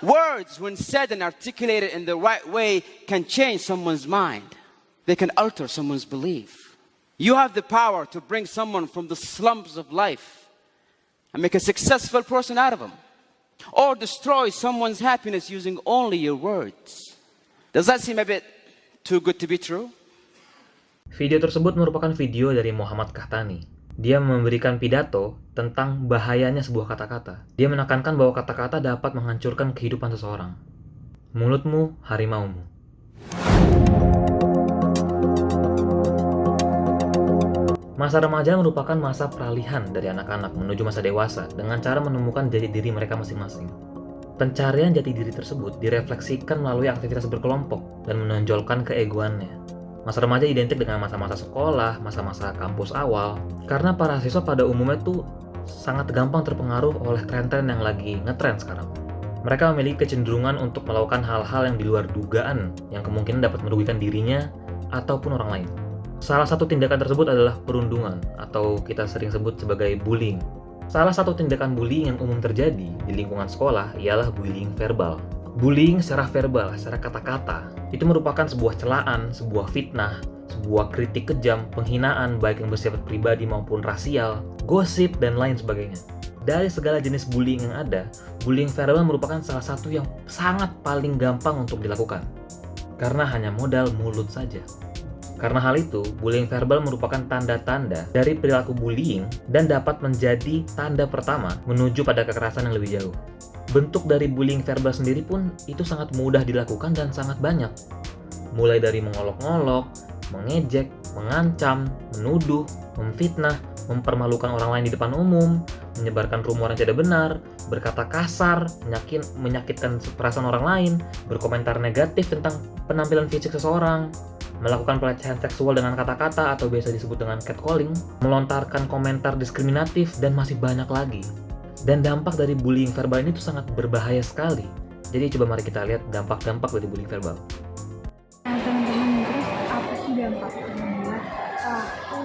Words, when said and articulated in the right way, can change someone's mind. They can alter someone's belief. You have the power to bring someone from the slums of life and make a successful person out of them. Or destroy someone's happiness using only your words. Does that seem a bit too good to be true? Video tersebut merupakan video dari Muhammad Qahtani. Dia memberikan pidato tentang bahayanya sebuah kata-kata. Dia menekankan bahwa kata-kata dapat menghancurkan kehidupan seseorang. Mulutmu, harimaumu. Masa remaja merupakan masa peralihan dari anak-anak menuju masa dewasa dengan cara menemukan jati diri mereka masing-masing. Pencarian jati diri tersebut direfleksikan melalui aktivitas berkelompok dan menonjolkan keegoannya. Masa remaja identik dengan masa-masa sekolah, masa-masa kampus awal, karena para siswa pada umumnya tuh sangat gampang terpengaruh oleh tren-tren yang lagi ngetren sekarang. Mereka memiliki kecenderungan untuk melakukan hal-hal yang di luar dugaan, yang kemungkinan dapat merugikan dirinya ataupun orang lain. Salah satu tindakan tersebut adalah perundungan, atau kita sering sebut sebagai bullying. Salah satu tindakan bullying yang umum terjadi di lingkungan sekolah ialah bullying verbal. Bullying secara verbal, secara kata-kata, itu merupakan sebuah celaan, sebuah fitnah, sebuah kritik kejam, penghinaan baik yang bersifat pribadi maupun rasial, gosip, dan lain sebagainya. Dari segala jenis bullying yang ada, bullying verbal merupakan salah satu yang sangat paling gampang untuk dilakukan. Karena hanya modal mulut saja. Karena hal itu, bullying verbal merupakan tanda-tanda dari perilaku bullying dan dapat menjadi tanda pertama menuju pada kekerasan yang lebih jauh. Bentuk dari bullying verbal sendiri pun itu sangat mudah dilakukan dan sangat banyak. Mulai dari mengolok-ngolok, mengejek, mengancam, menuduh, memfitnah, mempermalukan orang lain di depan umum, menyebarkan rumor yang tidak benar, berkata kasar, menyakitkan perasaan orang lain, berkomentar negatif tentang penampilan fisik seseorang, melakukan pelecehan seksual dengan kata-kata atau biasa disebut dengan catcalling, melontarkan komentar diskriminatif, dan masih banyak lagi. Dan dampak dari bullying verbal ini tuh sangat berbahaya sekali. Jadi coba mari kita lihat dampak-dampak dari bullying verbal. Nah teman-teman, terus apa sih dampaknya buat pelaku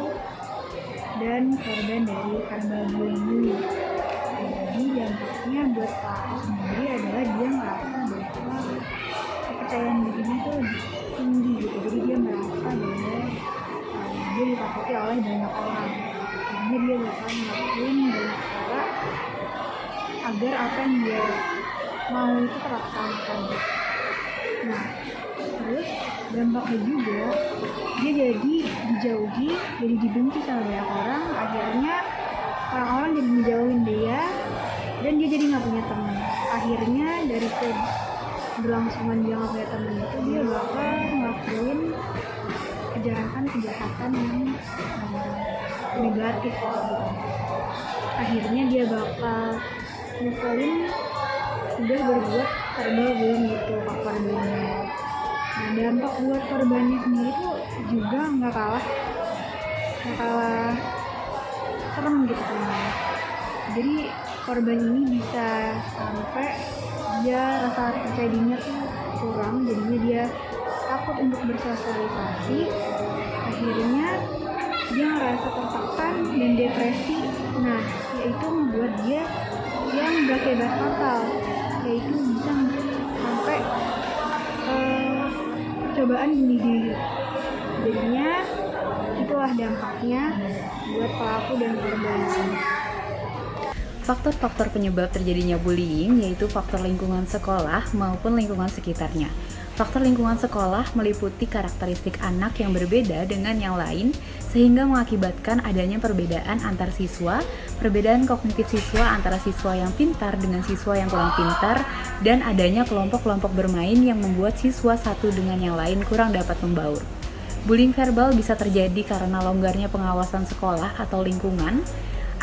dan korban dari verbal bullying ini? Jadi dampaknya buat pelaku sendiri adalah dia merasa bahwa kepercayaan dirinya tuh lebih tinggi gitu. Jadi dia merasa bahwa dia ditakuti oleh banyak orang. Jadi dia bakal ngelakuin banyak cara agar apa yang dia mau itu terlaksana. Nah, terus dampaknya juga dia jadi dijauhi, jadi dibenci sama banyak orang. Akhirnya orang-orang jadi menjauhin dia dan dia jadi nggak punya teman. Akhirnya dari keberlangsungan dia nggak punya teman itu, dia bakal ngelakuin kejahatan yang negatif gitu. Akhirnya dia bakal ngeselin udah berbuat verbal bullying gitu ke korbannya. Nah dampak buat korbannya sendiri tuh juga nggak kalah serem gitu teman. Jadi korban ini bisa sampai dia rasa percaya dirinya tuh kurang, jadinya dia takut untuk bersosialisasi. Akhirnya dia ngerasa tertekan dan depresi. Nah yaitu membuat dia yang berakibat fatal, yaitu bisa sampai percobaan bunuh diri. Jadinya itulah dampaknya buat pelaku dan korban. Faktor-faktor penyebab terjadinya bullying yaitu faktor lingkungan sekolah maupun lingkungan sekitarnya. Faktor lingkungan sekolah meliputi karakteristik anak yang berbeda dengan yang lain sehingga mengakibatkan adanya perbedaan antar siswa, perbedaan kognitif siswa antara siswa yang pintar dengan siswa yang kurang pintar, dan adanya kelompok-kelompok bermain yang membuat siswa satu dengan yang lain kurang dapat membaur. Bullying verbal bisa terjadi karena longgarnya pengawasan sekolah atau lingkungan,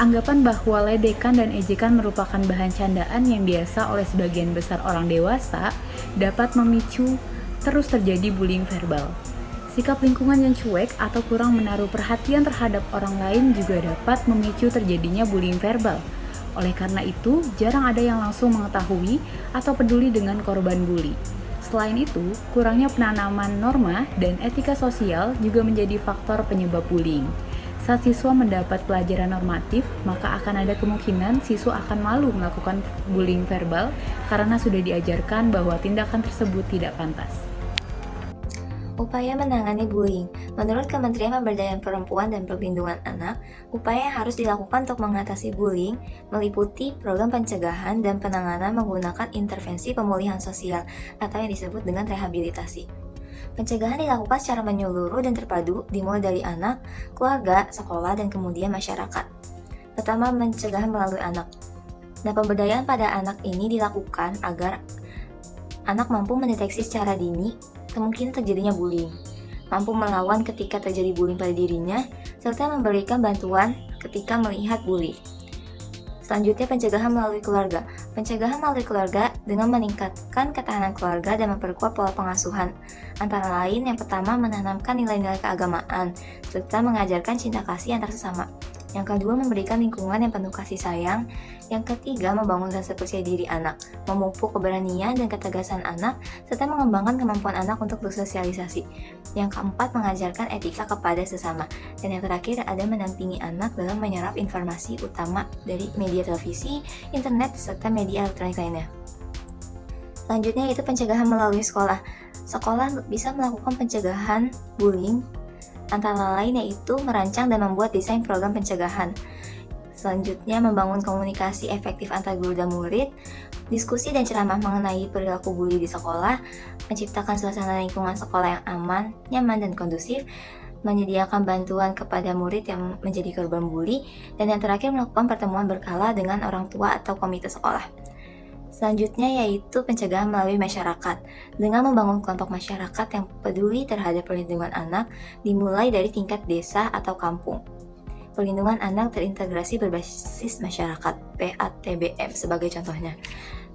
anggapan bahwa ledekan dan ejekan merupakan bahan candaan yang biasa oleh sebagian besar orang dewasa dapat memicu terus terjadi bullying verbal. Sikap lingkungan yang cuek atau kurang menaruh perhatian terhadap orang lain juga dapat memicu terjadinya bullying verbal. Oleh karena itu, jarang ada yang langsung mengetahui atau peduli dengan korban bully. Selain itu, kurangnya penanaman norma dan etika sosial juga menjadi faktor penyebab bullying. Saat siswa mendapat pelajaran normatif, maka akan ada kemungkinan siswa akan malu melakukan bullying verbal karena sudah diajarkan bahwa tindakan tersebut tidak pantas. Upaya menangani bullying. Menurut Kementerian Pemberdayaan Perempuan dan Perlindungan Anak, upaya yang harus dilakukan untuk mengatasi bullying meliputi program pencegahan dan penanganan menggunakan intervensi pemulihan sosial atau yang disebut dengan rehabilitasi. Pencegahan dilakukan secara menyeluruh dan terpadu dimulai dari anak, keluarga, sekolah, dan kemudian masyarakat. Pertama, pencegahan melalui anak. Nah, pemberdayaan pada anak ini dilakukan agar anak mampu mendeteksi secara dini kemungkinan terjadinya bullying, mampu melawan ketika terjadi bullying pada dirinya, serta memberikan bantuan ketika melihat bully. Selanjutnya, pencegahan melalui keluarga. Pencegahan melalui keluarga dengan meningkatkan ketahanan keluarga dan memperkuat pola pengasuhan. Antara lain, yang pertama menanamkan nilai-nilai keagamaan, serta mengajarkan cinta kasih antar sesama. Yang kedua, memberikan lingkungan yang penuh kasih sayang. Yang ketiga, membangun rasa percaya diri anak, memupuk keberanian dan ketegasan anak, serta mengembangkan kemampuan anak untuk bersosialisasi. Yang keempat, mengajarkan etika kepada sesama. Dan yang terakhir, ada mendampingi anak dalam menyerap informasi utama dari media televisi, internet, serta media elektronik lainnya. Selanjutnya, itu pencegahan melalui sekolah. Sekolah bisa melakukan pencegahan bullying, antara lain yaitu merancang dan membuat desain program pencegahan. Selanjutnya, membangun komunikasi efektif antar guru dan murid, diskusi dan ceramah mengenai perilaku bully di sekolah, menciptakan suasana lingkungan sekolah yang aman, nyaman, dan kondusif, menyediakan bantuan kepada murid yang menjadi korban bully, dan yang terakhir melakukan pertemuan berkala dengan orang tua atau komite sekolah. Selanjutnya yaitu pencegahan melalui masyarakat, dengan membangun kelompok masyarakat yang peduli terhadap perlindungan anak, dimulai dari tingkat desa atau kampung. Perlindungan anak terintegrasi berbasis masyarakat, PATBM sebagai contohnya.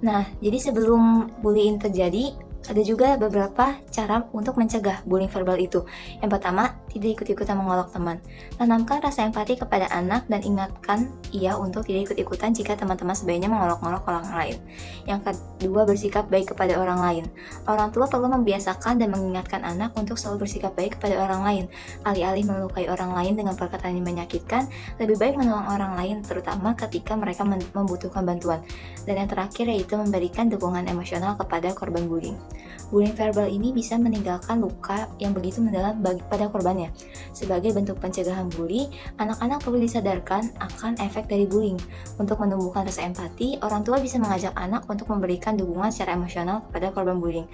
Nah, jadi sebelum bullying terjadi, ada juga beberapa cara untuk mencegah bullying verbal itu. Yang pertama, tidak ikut-ikutan mengolok teman. Tanamkan rasa empati kepada anak dan ingatkan ia untuk tidak ikut-ikutan jika teman-teman sebaiknya mengolok-olok orang lain. Yang kedua, bersikap baik kepada orang lain. Orang tua perlu membiasakan dan mengingatkan anak untuk selalu bersikap baik kepada orang lain. Alih-alih melukai orang lain dengan perkataan yang menyakitkan, lebih baik menolong orang lain, terutama ketika mereka membutuhkan bantuan. Dan yang terakhir yaitu memberikan dukungan emosional kepada korban bullying. Bullying verbal ini bisa meninggalkan luka yang begitu mendalam pada korbannya. Sebagai bentuk pencegahan bully, anak-anak perlu disadarkan akan efek dari bullying. Untuk menumbuhkan rasa empati, orang tua bisa mengajak anak untuk memberikan dukungan secara emosional kepada korban bullying.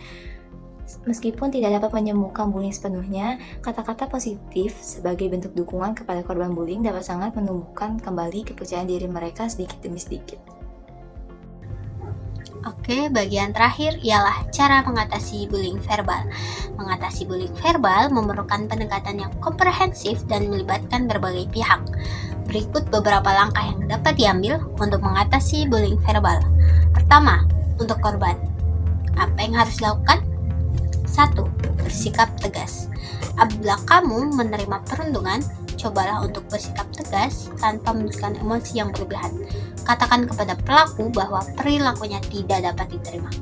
Meskipun tidak dapat menyembuhkan bullying sepenuhnya, kata-kata positif sebagai bentuk dukungan kepada korban bullying dapat sangat menumbuhkan kembali kepercayaan diri mereka sedikit demi sedikit. Oke, bagian terakhir ialah cara mengatasi bullying verbal. Mengatasi bullying verbal memerlukan pendekatan yang komprehensif dan melibatkan berbagai pihak. Berikut beberapa langkah yang dapat diambil untuk mengatasi bullying verbal. Pertama, untuk korban. Apa yang harus dilakukan? 1. Bersikap tegas. Apabila kamu menerima perundungan, cobalah untuk bersikap tegas tanpa menunjukkan emosi yang berlebihan. Katakan kepada pelaku bahwa perilakunya tidak dapat diterima.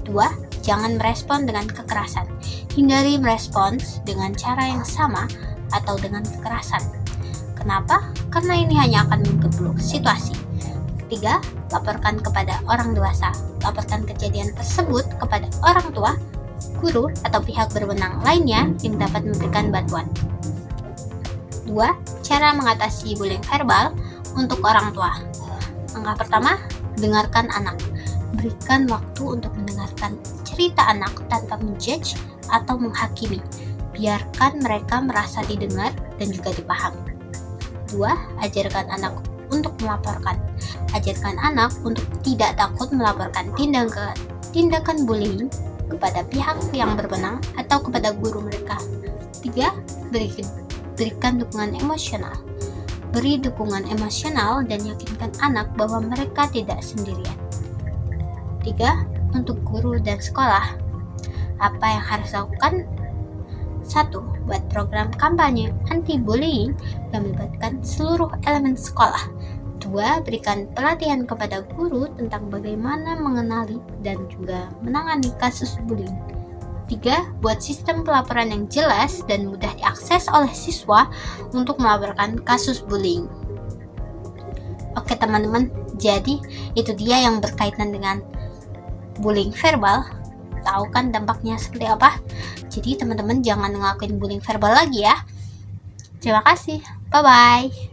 2. Jangan merespon dengan kekerasan. Hindari merespons dengan cara yang sama atau dengan kekerasan. Kenapa? Karena ini hanya akan memperburuk situasi. 3. Laporkan kepada orang dewasa. Laporkan kejadian tersebut kepada orang tua, guru, atau pihak berwenang lainnya yang dapat memberikan bantuan. 2. Cara mengatasi bullying verbal untuk orang tua. Langkah pertama, dengarkan anak. Berikan waktu untuk mendengarkan cerita anak tanpa menjudge atau menghakimi. Biarkan mereka merasa didengar dan juga dipahami. 2. Ajarkan anak untuk melaporkan. Ajarkan anak untuk tidak takut melaporkan tindakan bullying kepada pihak yang berwenang atau kepada guru mereka. 3. Berikan dukungan emosional. Beri dukungan emosional dan yakinkan anak bahwa mereka tidak sendirian. 3. Untuk guru dan sekolah. Apa yang harus dilakukan? 1. Buat program kampanye anti-bullying yang melibatkan seluruh elemen sekolah. 2. Berikan pelatihan kepada guru tentang bagaimana mengenali dan juga menangani kasus bullying. Ketiga, buat sistem pelaporan yang jelas dan mudah diakses oleh siswa untuk melaporkan kasus bullying. Oke teman-teman, jadi itu dia yang berkaitan dengan bullying verbal. Tahu kan dampaknya seperti apa? Jadi teman-teman jangan ngelakuin bullying verbal lagi ya. Terima kasih. Bye-bye.